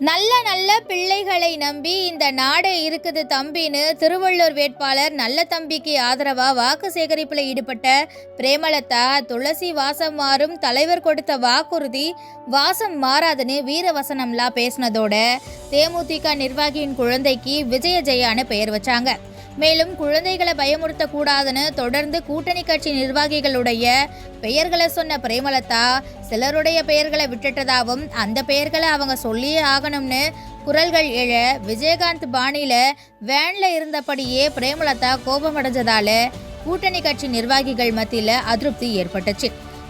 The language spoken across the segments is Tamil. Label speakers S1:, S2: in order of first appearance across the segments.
S1: நல்ல நல்ல பிள்ளைகளை நம்பி இந்த நாடே இருக்குது தம்பின்னு திருவள்ளூர் வேட்பாளர் நல்ல தம்பிக்கு ஆதரவா வாக்கு சேகரிப்பில் ஈடுபட்ட பிரேமலதா துளசி வாசம் மாறும் தலைவர் கொடுத்த வாக்குறுதி வாசம் மாறாதுன்னு வீரவசனம்லாம் பேசினதோட தேமுதிக நிர்வாகியின் குழந்தைக்கு விஜய ஜெயான்னு பெயர் வச்சாங்க. மேலும் குழந்தைகளை பயமுறுத்த கூடாதுன்னு தொடர்ந்து கூட்டணி கட்சி நிர்வாகிகளுடைய பெயர்களை சொன்ன பிரேமலதா சிலருடைய பெயர்களை விட்டுட்டதாகவும் அந்த பெயர்களை அவங்க சொல்லியே ஆகணும்னு குரல்கள் எழ விஜயகாந்த் பாணியில வேன்ல இருந்தபடியே பிரேமலதா கோபமடைஞ்சதால கூட்டணி கட்சி நிர்வாகிகள் மத்தியில அதிருப்தி ஏற்பட்டுச்சு.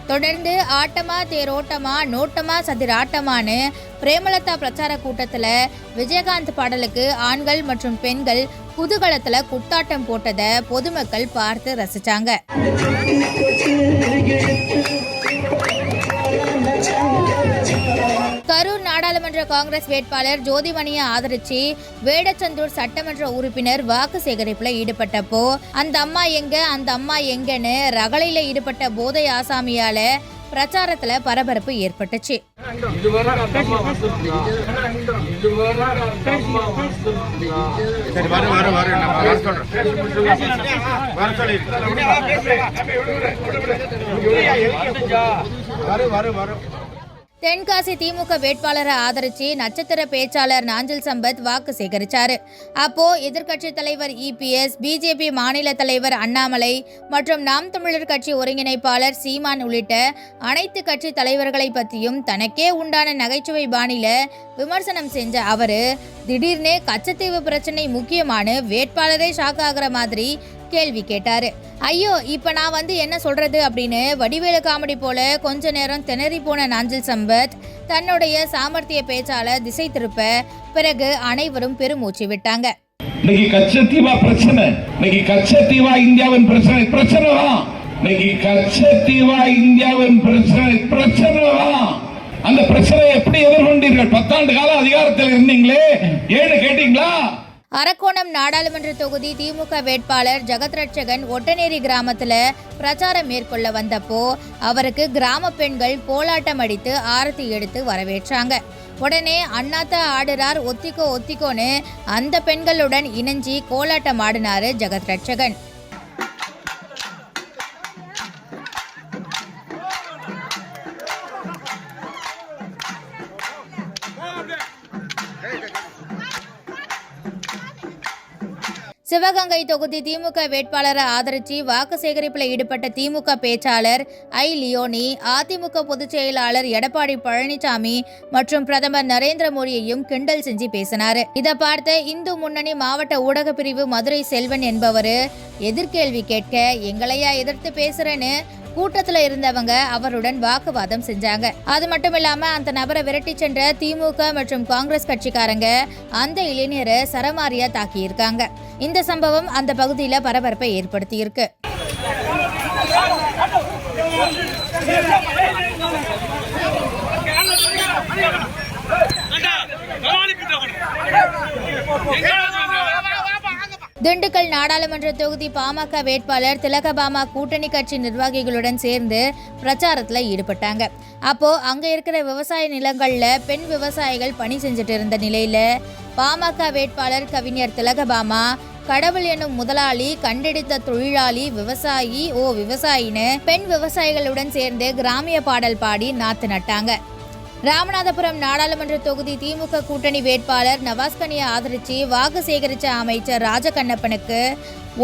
S1: தொடர்ந்து ஆட்டமா தேரோட்டமா நோட்டமா சதிராட்டமானு பிரேமலதா பிரச்சார கூட்டத்துல விஜயகாந்த் பாடலுக்கு ஆண்கள் மற்றும் பெண்கள் குதூகலத்துல குத்தாட்டம் போட்டதை பொதுமக்கள் பார்த்து ரசிச்சாங்க. கரூர் நாடாளுமன்ற காங்கிரஸ் வேட்பாளர் ஜோதிமணியை ஆதரிச்சு வேடச்சந்தூர் சட்டமன்ற உறுப்பினர் வாக்கு சேகரிப்புல ஈடுபட்டப்போ அந்த அம்மா எங்கன்னு ரகளையில ஈடுபட்ட போதை ஆசாமியால பிரச்சாரத்துல பரபரப்பு ஏற்பட்டுச்சு. தென்காசி திமுக வேட்பாளரை ஆதரிச்சு நட்சத்திர பேச்சாளர் நாஞ்சில் சம்பத் வாக்கு சேகரிச்சாரு. அப்போ எதிர்க்கட்சி தலைவர் இபிஎஸ், பிஜேபி மாநில தலைவர் அண்ணாமலை மற்றும் நாம் தமிழர் கட்சி ஒருங்கிணைப்பாளர் சீமான் உள்ளிட்ட அனைத்து கட்சி தலைவர்களை பற்றியும் தனக்கே உண்டான நகைச்சுவை பாணியில விமர்சனம் செஞ்ச அவரு திடீர்னு கச்சத்தீவு பிரச்சனை முக்கியமான வேட்பாளரே ஷாக் ஆகிற மாதிரி கேள்வி கேட்டாரு. ஐயோ, இப்ப நான் என்ன சொல்றது அப்படின்னு வடிவேலு காமெடி போல கொஞ்ச நேரம் திணறி போன நாஞ்சில் சம்பத் தன்னுடைய சாமர்த்திய பேச்சால திசை திருப்ப பிறகு அனைவரும் பெருமூச்சு விட்டாங்க.
S2: இன்னைக்கு கச்சத்தீவா பிரச்சனை, இன்னைக்கு கச்சத்தீவா இந்தியாவின் பிரச்சனை தான், இன்னைக்கு கச்சத்தீவா இந்தியாவின் பிரச்சனை தான். அந்த பிரச்சனையை எப்படி எதிர்கொண்டீர்கள்? 10 ஆண்டு காலம் அதிகாரத்தில் இருந்தீங்களே, ஏன்னு கேட்டீங்களா?
S1: அரக்கோணம் நாடாளுமன்ற தொகுதி திமுக வேட்பாளர் ஜெகத்ரட்சகன் ஒட்டநேரி கிராமத்துல பிரச்சாரம் மேற்கொள்ள வந்தப்போ அவருக்கு கிராம பெண்கள் கோலாட்டம் அடித்து ஆரத்தி எடுத்து வரவேற்றாங்க. உடனே அண்ணாத்த ஆடுறார் ஒத்திக்கோன்னு அந்த பெண்களுடன் இணைஞ்சி கோலாட்டம் ஆடினாரு ஜெகத்ரட்சகன். சிவகங்கை தொகுதி திமுக வேட்பாளரை ஆதரிச்சு வாக்கு சேகரிப்பில் ஈடுபட்ட திமுக பேச்சாளர் லியோனி அதிமுக பொதுச் செயலாளர் எடப்பாடி பழனிசாமி மற்றும் பிரதமர் நரேந்திர மோடியையும் கிண்டல் செஞ்சு பேசினாரு. இதை பார்த்த இந்து முன்னணி மாவட்ட ஊடக பிரிவு மதுரை செல்வன் என்பவர் எதிர்கேள்வி கேட்க எங்களையா எதிர்த்து பேசுறேன்னு கூட்டத்துல இருந்தவங்க அவருடன் வாக்குவாதம் செஞ்சாங்க. அது மட்டும் இல்லாம அந்த நபரை விரட்டி சென்ற திமுக மற்றும் காங்கிரஸ் கட்சிக்காரங்க அந்த இளைஞரை சரமாரியா தாக்கியிருக்காங்க. இந்த சம்பவம் அந்த பகுதியில பரபரப்பை ஏற்படுத்தி இருக்கு. திண்டுக்கல் நாடாளுமன்ற தொகுதி பாமக வேட்பாளர் திலகபாமா கூட்டணி கட்சி நிர்வாகிகளுடன் சேர்ந்து பிரச்சாரத்துல ஈடுபட்டாங்க. அப்போ அங்க இருக்கிற விவசாய நிலங்கள்ல பெண் விவசாயிகள் பணி செஞ்சுட்டு இருந்த நிலையில பாமக வேட்பாளர் கவிஞர் திலகபாமா கடவுள் எனும் முதலாளி, கண்டெடுத்த தொழிலாளி, விவசாயின்னு பெண் விவசாயிகளுடன் சேர்ந்து கிராமிய பாடல் பாடி நாத்து நட்டாங்க. ராமநாதபுரம் நாடாளுமன்ற தொகுதி திமுக கூட்டணி வேட்பாளர் நவாஸ்கனியை ஆதரிச்சு வாக்கு சேகரிச்ச அமைச்சர் ராஜகண்ணப்பனுக்கு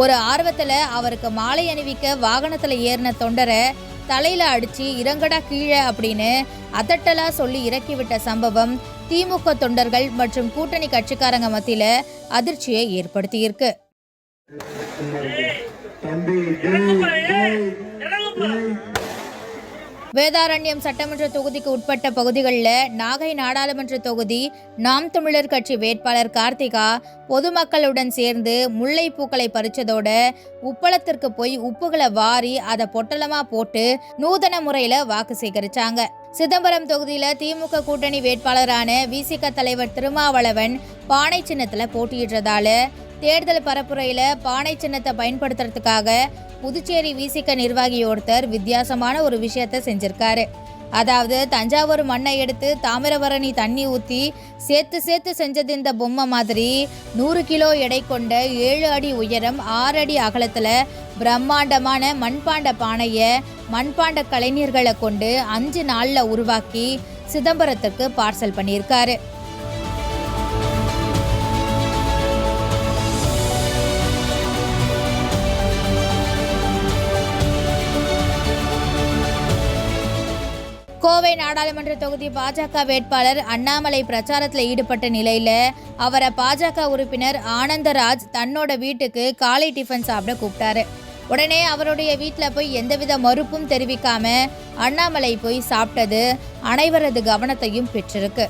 S1: ஒரு ஆர்வத்துல அவருக்கு மாலை அணிவிக்க வாகனத்துல ஏறின தொண்டரை தலையில அடிச்சு இறங்கடா கீழே அப்படின்னு அதட்டலா சொல்லி இறக்கிவிட்ட சம்பவம் திமுக தொண்டர்கள் மற்றும் கூட்டணி கட்சிக்காரங்க மத்தியில அதிர்ச்சியை ஏற்படுத்தியிருக்கு. வேதாரண்யம் சட்டமன்ற தொகுதிக்கு உட்பட்ட பகுதிகளில் நாகை நாடாளுமன்ற தொகுதி நாம் தமிழர் கட்சி வேட்பாளர் கார்த்திகா பொதுமக்களுடன் சேர்ந்து முல்லை பூக்களை பறிச்சதோட உப்பளத்திற்கு போய் உப்புகளை வாரி அதை பொட்டலமா போட்டு நூதன முறையில வாக்கு சேகரிச்சாங்க. சிதம்பரம் தொகுதியில திமுக கூட்டணி வேட்பாளரான விசிக தலைவர் திருமாவளவன் பானை சின்னத்துல போட்டியிடுறதால தேர்தல் பரப்புரையில பானை சின்னத்தை பயன்படுத்துறதுக்காக புதுச்சேரி விசிக நிர்வாகி ஒருத்தர் வித்தியாசமான ஒரு விஷயத்தை செஞ்சிருக்காரு. அதாவது தஞ்சாவூர் மண்ணை எடுத்து தாமிரபரணி தண்ணி ஊற்றி சேர்த்து செஞ்சது இந்த பொம்மை மாதிரி 100 கிலோ எடை கொண்ட 7 அடி உயரம் 6 அடி அகலத்தில் பிரம்மாண்டமான மண்பாண்ட பானையை மண்பாண்ட கலைஞர்களை கொண்டு 5 நாளில் உருவாக்கி சிதம்பரத்துக்கு பார்சல் பண்ணியிருக்காரு. கோவை நாடாளுமன்ற தொகுதி பாஜக வேட்பாளர் அண்ணாமலை பிரச்சாரத்தில் ஈடுபட்ட நிலையில அவரை பாஜக உறுப்பினர் ஆனந்தராஜ் தன்னோட வீட்டுக்கு காலை டிஃபன் சாப்பிட கூப்பிட்டாரு. உடனே அவருடைய வீட்டில் போய் எந்தவித மறுப்பும் தெரிவிக்காம அண்ணாமலை போய் சாப்பிட்டது அனைவரது கவனத்தையும் பெற்றிருக்கு.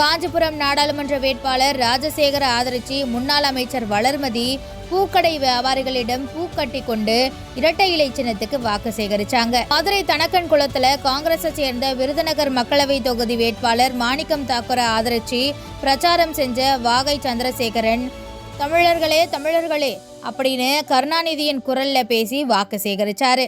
S1: காஞ்சிபுரம் நாடாளுமன்ற வேட்பாளர் ராஜசேகர ஆதரிச்சு முன்னாள் அமைச்சர் வளர்மதி பூக்கடை வியாபாரிகளிடம் பூக்கட்டி கொண்டு இரட்டை இலை சின்னத்துக்கு வாக்கு சேகரிச்சாங்க. மதுரை தனக்கன் குளத்துல காங்கிரஸை சேர்ந்த விருதுநகர் மக்களவை தொகுதி வேட்பாளர் மாணிக்கம் தாக்கூரை ஆதரிச்சு பிரச்சாரம் செஞ்ச வாகை சந்திரசேகரன் தமிழர்களே தமிழர்களே அப்படின்னு கருணாநிதியின் குரல்ல பேசி வாக்கு சேகரிச்சாரு.